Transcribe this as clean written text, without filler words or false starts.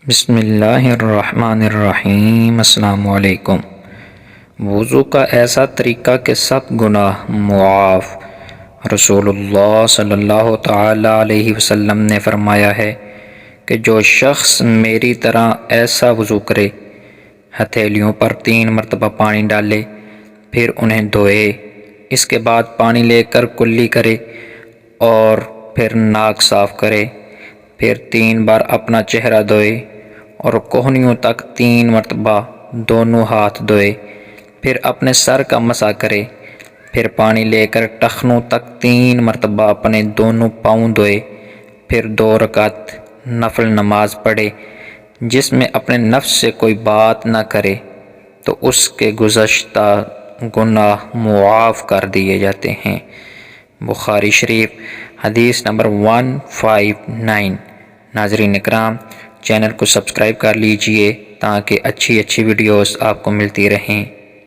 بسم اللہ الرحمن الرحیم۔ السلام علیکم۔ وضو کا ایسا طریقہ کہ سب گناہ معاف۔ رسول اللہ صلی اللہ تعالی علیہ وسلم نے فرمایا ہے کہ جو شخص میری طرح ایسا وضو کرے، ہتھیلیوں پر 3 مرتبہ پانی ڈالے، پھر انہیں دھوئے، اس کے بعد پانی لے کر کلی کرے اور پھر ناک صاف کرے، پھر 3 بار اپنا چہرہ دھوئے اور کوہنیوں تک 3 مرتبہ دونوں ہاتھ دھوئے، پھر اپنے سر کا مسح کرے، پھر پانی لے کر ٹخنوں تک 3 مرتبہ اپنے دونوں پاؤں دھوئے، پھر 2 رکعت نفل نماز پڑھے جس میں اپنے نفس سے کوئی بات نہ کرے، تو اس کے گزشتہ گناہ معاف کر دیے جاتے ہیں۔ بخاری شریف حدیث نمبر 159۔ ناظرین اکرام، چینل کو سبسکرائب کر لیجئے تاکہ اچھی ویڈیوز آپ کو ملتی رہیں۔